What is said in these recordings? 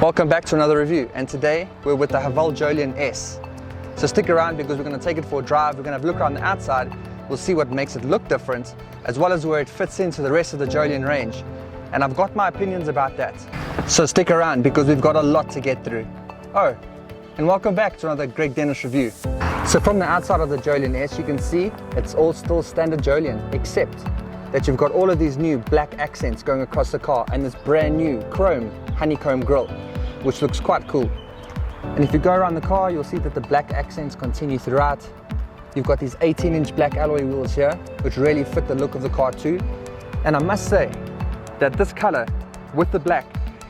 Welcome back to another review, and today we're with the Haval Jolion S. So stick around because we're going to take it for a drive, we're going to have a look around the outside, we'll see what makes it look different, as well as where it fits into the rest of the Jolion range. And I've got my opinions about that. So stick around because we've got a lot to get through. Oh, and welcome back to another Greg Dennis review. So from the outside of the Jolion S, you can see it's all still standard Jolion, except that you've got all of these new black accents going across the car and this brand new chrome honeycomb grille, which looks quite cool. And if you go around the car, you'll see that the black accents continue throughout. You've got these 18-inch black alloy wheels here, which really fit the look of the car too. And I must say that this color with the black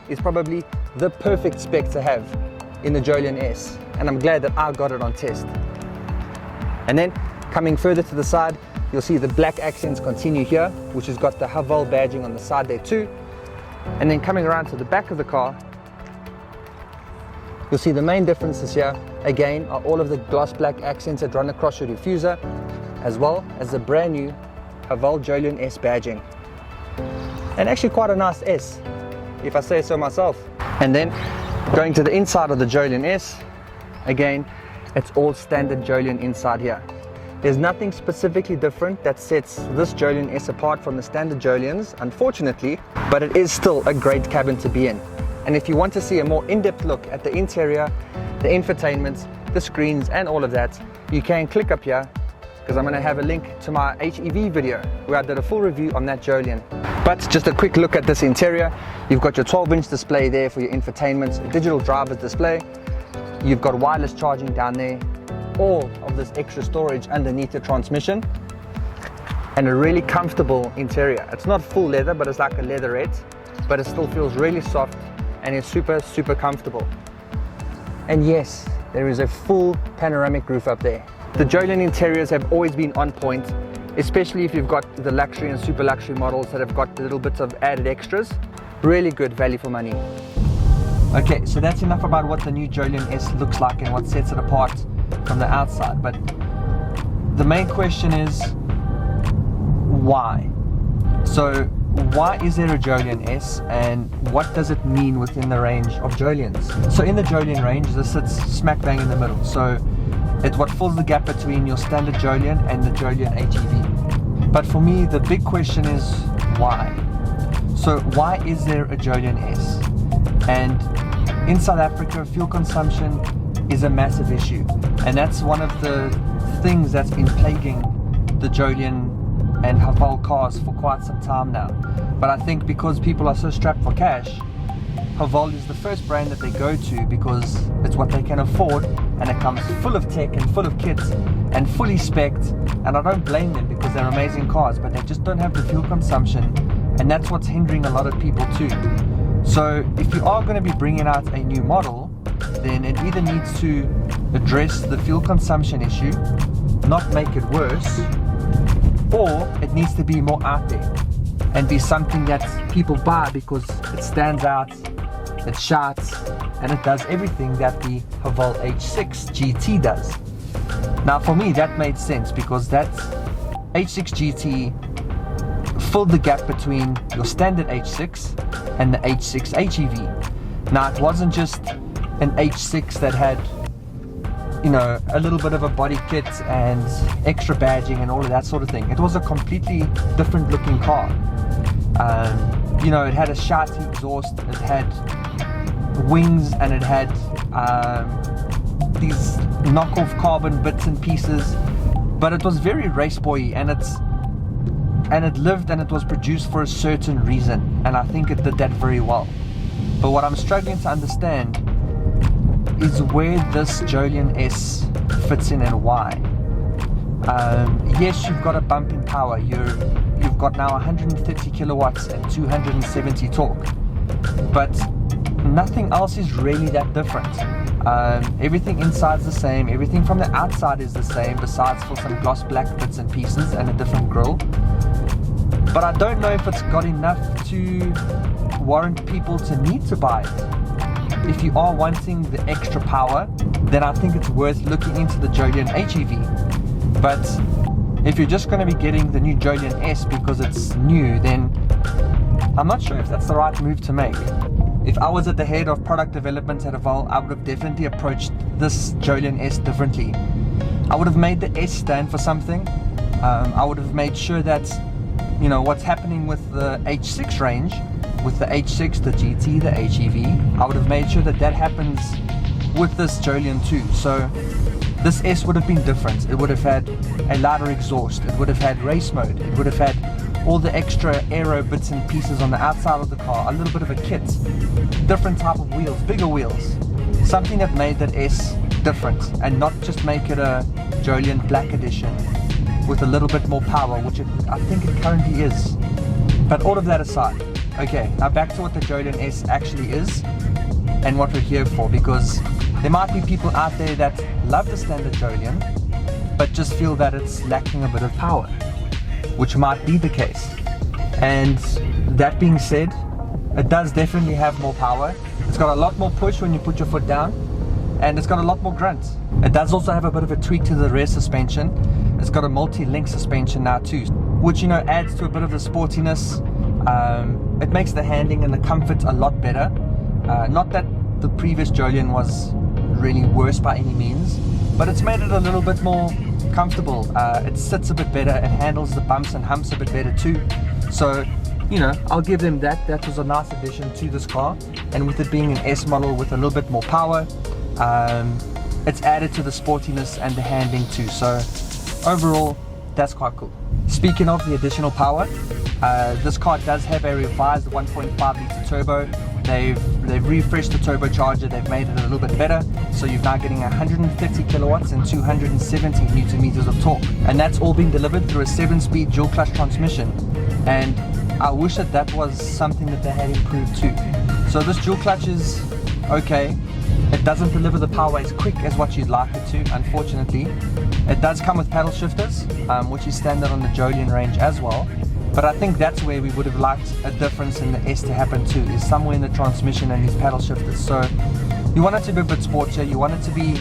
is probably the perfect spec to have in the Jolion S. And I'm glad that I got it on test. And then coming further to the side, you'll see the black accents continue here, which has got the Haval badging on the side there too. And then coming around to the back of the car, you'll see the main differences here, again, are all of the gloss black accents that run across your diffuser, as well as the brand new Haval Jolion S badging. And actually quite a nice S, if I say so myself. And then going to the inside of the Jolion S, again, it's all standard Jolion inside here. There's nothing specifically different that sets this Jolion S apart from the standard Jolions, unfortunately, but it is still a great cabin to be in. And if you want to see a more in-depth look at the interior, the infotainment, the screens and all of that, you can click up here because I'm going to have a link to my HEV video where I did a full review on that Jolion. But just a quick look at this interior. You've got your 12-inch display there for your infotainment, a digital driver's display. You've got wireless charging down there, all of this extra storage underneath the transmission, and a really comfortable interior. It's not full leather, but it's like a leatherette, but it still feels really soft and is super comfortable. And yes, there is a full panoramic roof up there. The Jolion interiors have always been on point, especially if you've got the luxury and super luxury models that have got little bits of added extras. Really good value for money. Okay, so that's enough about what the new Jolion S looks like and what sets it apart from the outside. But the main question is, why? So why is there a Jolion S and what does it mean within the range of Jolions? So in the Jolion range, this sits smack bang in the middle. So it's what fills the gap between your standard Jolion and the Jolion HEV. But for me, the big question is why? So why is there a Jolion S? And in South Africa, fuel consumption is a massive issue. And that's one of the things that's been plaguing the Jolion and Haval cars for quite some time now. But I think because people are so strapped for cash, Haval is the first brand that they go to because it's what they can afford, and it comes full of tech and full of kits and fully specced. And I don't blame them because they're amazing cars, but they just don't have the fuel consumption, and that's what's hindering a lot of people too. So if you are going to be bringing out a new model, then it either needs to address the fuel consumption issue, not make it worse, or it needs to be more out there and be something that people buy because it stands out, it shouts, and it does everything that the Haval H6 GT does. Now for me that made sense because that H6 GT filled the gap between your standard H6 and the H6 HEV. Now it wasn't just an H6 that had, you know, a little bit of a body kit and extra badging and all of that sort of thing. It was a completely different looking car. You know, it had a shouty exhaust, it had wings, and it had these knockoff carbon bits and pieces, but it was very race boy, and it lived and it was produced for a certain reason, and I think it did that very well. But what I'm struggling to understand is where this Jolion S fits in and why. Yes, you've got a bump in power. You've got now 130 kilowatts and 270 torque, but nothing else is really that different. Everything inside's the same, everything from the outside is the same, besides for some gloss black bits and pieces and a different grille. But I don't know if it's got enough to warrant people to need to buy it. If you are wanting the extra power, then I think it's worth looking into the Jolion HEV. But if you're just going to be getting the new Jolion S because it's new, then I'm not sure if that's the right move to make. If I was at the head of product development at Haval, I would have definitely approached this Jolion S differently. I would have made the S stand for something. I would have made sure that, you know, what's happening with the H6 range, with the H6, the GT, the HEV, I would have made sure that that happens with this Jolion too. So this S would have been different. It would have had a louder exhaust, it would have had race mode, it would have had all the extra aero bits and pieces on the outside of the car, a little bit of a kit, different type of wheels, bigger wheels, something that made that S different, and not just make it a Jolion Black Edition with a little bit more power, which I think it currently is. But all of that aside, okay, now back to what the Jolion S actually is and what we're here for, because there might be people out there that love the standard Jolion but just feel that it's lacking a bit of power, which might be the case. And that being said, it does definitely have more power. It's got a lot more push when you put your foot down, and it's got a lot more grunt. It does also have a bit of a tweak to the rear suspension. It's got a multi-link suspension now too, which, you know, adds to a bit of the sportiness. It makes the handling and the comfort a lot better. Not that the previous Jolion was really worse by any means, but it's made it a little bit more comfortable. It sits a bit better, it handles the bumps and humps a bit better too. So, you know, I'll give them that. That was a nice addition to this car, and with it being an S model with a little bit more power, it's added to the sportiness and the handling too. So overall, that's quite cool. Speaking of the additional power, this car does have a revised 1.5 litre turbo. They've refreshed the turbocharger, they've made it a little bit better, so you're now getting 130 kilowatts and 270 newton meters of torque, and that's all being delivered through a 7-speed dual clutch transmission. And I wish that that was something that they had improved too. So this dual clutch is okay. It doesn't deliver the power as quick as what you'd like it to, unfortunately. It does come with paddle shifters, which is standard on the Jolion range as well. But I think that's where we would have liked a difference in the S to happen too, is somewhere in the transmission and these paddle shifters. So you want it to be a bit sportier, you want it to be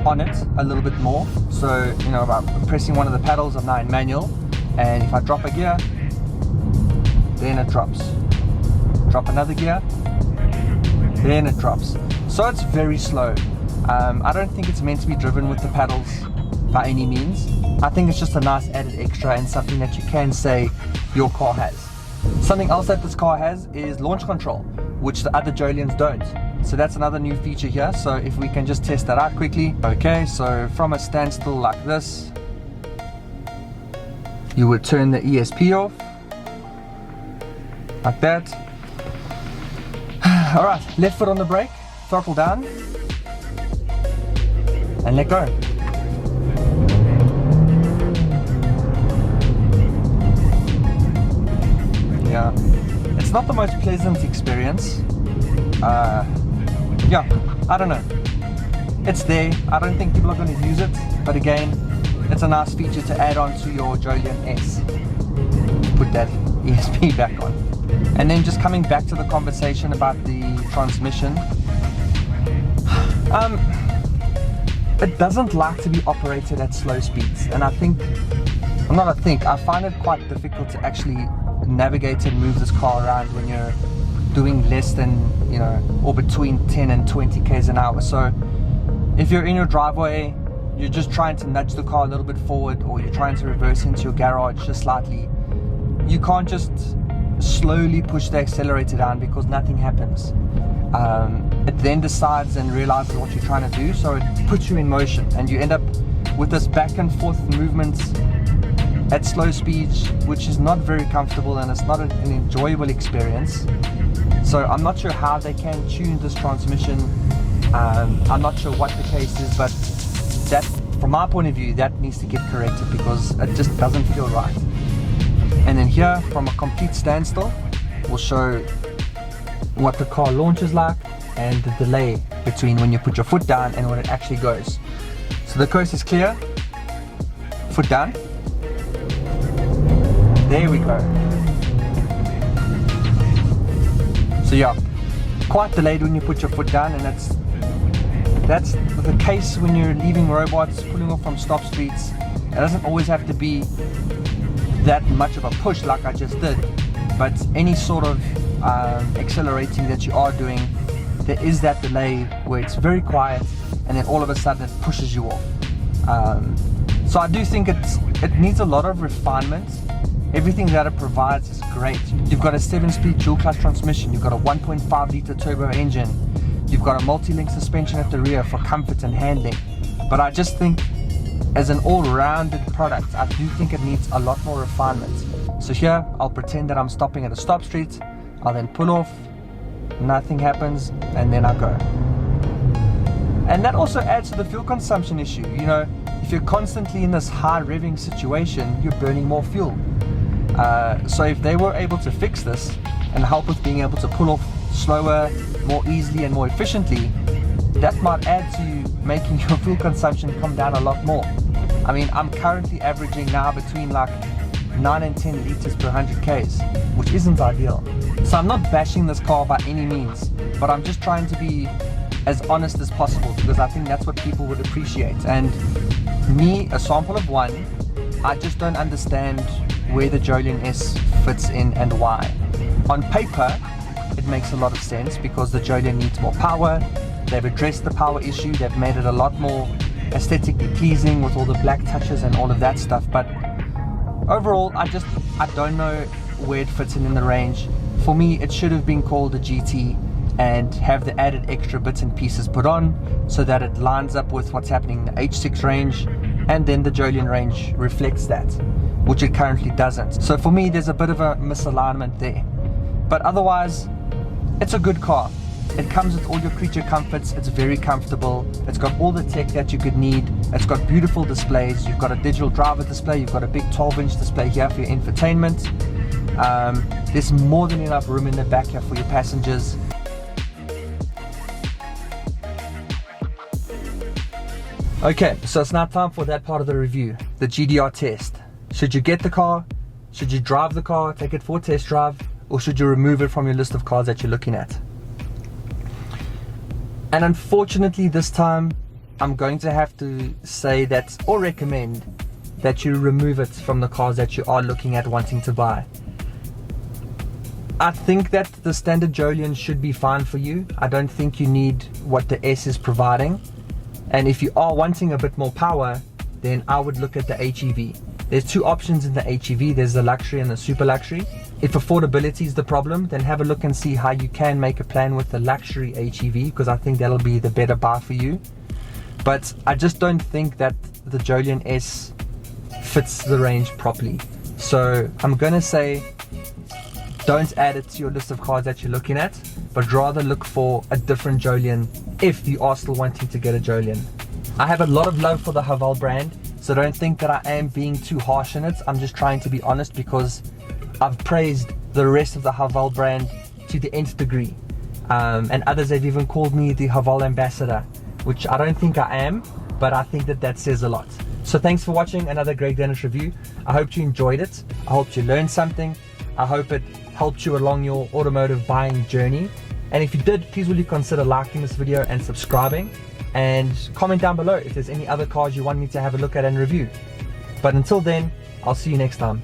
on it a little bit more. So, you know, by pressing one of the paddles, I'm now in manual, and if I drop a gear, then it drops. Drop another gear, then it drops. So it's very slow. I don't think it's meant to be driven with the paddles by any means. I think it's just a nice added extra and something that you can say your car has. Something else that this car has is launch control, which the other Jolions don't. So that's another new feature here. So if we can just test that out quickly. Okay, so from a standstill like this, you would turn the ESP off, like that. Alright, left foot on the brake, throttle down, and let go. Yeah, it's not the most pleasant experience. Yeah, I don't know. It's there. I don't think people are going to use it, but again, it's a nice feature to add on to your Jolion S. Put that ESP back on. And then just coming back to the conversation about the transmission, it doesn't like to be operated at slow speeds, and I find it quite difficult to actually navigate and move this car around when you're doing less than, you know, or between 10 and 20 k's an hour. So if you're in your driveway, you're just trying to nudge the car a little bit forward, or you're trying to reverse into your garage just slightly, you can't just slowly push the accelerator down because nothing happens. It then decides and realizes what you're trying to do, so it puts you in motion, and you end up with this back and forth movement at slow speeds, which is not very comfortable, and it's not an enjoyable experience. So I'm not sure how they can tune this transmission. I'm not sure what the case is, but that, from my point of view, that needs to get corrected because it just doesn't feel right. And then here, from a complete standstill, we'll show what the car launches like and the delay between when you put your foot down and when it actually goes. So the coast is clear, foot down, there we go. So yeah, quite delayed when you put your foot down, and that's the case when you're leaving robots, pulling off from stop streets. It doesn't always have to be that much of a push like I just did, but any sort of accelerating that you are doing there is that delay where it's very quiet and then all of a sudden it pushes you off. So I do think it needs a lot of refinement. Everything that it provides is great. You've got a 7-speed dual clutch transmission, you've got a 1.5 litre turbo engine, you've got a multi-link suspension at the rear for comfort and handling. But I just think as an all-rounded product, I do think it needs a lot more refinement. So here, I'll pretend that I'm stopping at a stop street, I'll then pull off, nothing happens, and then I go. And that also adds to the fuel consumption issue. You know, if you're constantly in this high revving situation, you're burning more fuel. So if they were able to fix this and help with being able to pull off slower, more easily and more efficiently, that might add to you making your fuel consumption come down a lot more. I mean, I'm currently averaging now between like 9 and 10 liters per 100 Ks, which isn't ideal. So I'm not bashing this car by any means, but I'm just trying to be as honest as possible because I think that's what people would appreciate. And me, a sample of one, I just don't understand where the Jolion S fits in and why. On paper, it makes a lot of sense because the Jolion needs more power. They've addressed the power issue, they've made it a lot more aesthetically pleasing with all the black touches and all of that stuff. But overall, I don't know where it fits in the range. For me, it should have been called a GT and have the added extra bits and pieces put on so that it lines up with what's happening in the H6 range, and then the Jolion range reflects that, which it currently doesn't. So for me, there's a bit of a misalignment there. But otherwise, it's a good car. It comes with all your creature comforts, it's very comfortable, it's got all the tech that you could need, it's got beautiful displays, you've got a digital driver display, you've got a big 12-inch display here for your infotainment. There's more than enough room in the back here for your passengers. Okay, so it's now time for that part of the review, the GDR test. Should you get the car? Should you drive the car, take it for a test drive, or should you remove it from your list of cars that you're looking at? And unfortunately this time, I'm going to have to say that, or recommend, that you remove it from the cars that you are looking at wanting to buy. I think that the standard Jolion should be fine for you. I don't think you need what the S is providing. And if you are wanting a bit more power, then I would look at the HEV. There's two options in the HEV. There's the luxury and the super luxury. If affordability is the problem, then have a look and see how you can make a plan with the luxury HEV, because I think that'll be the better buy for you. But I just don't think that the Jolion S fits the range properly. So I'm gonna say, don't add it to your list of cars that you're looking at, but rather look for a different Jolion if you are still wanting to get a Jolion. I have a lot of love for the Haval brand, so don't think that I am being too harsh in it. I'm just trying to be honest because I've praised the rest of the Haval brand to the nth degree. And others have even called me the Haval ambassador, which I don't think I am, but I think that says a lot. So thanks for watching another Greg Dennis review. I hope you enjoyed it. I hope you learned something. I hope it helped you along your automotive buying journey. And if you did, please will you consider liking this video and subscribing, and comment down below if there's any other cars you want me to have a look at and review. But until then, I'll see you next time.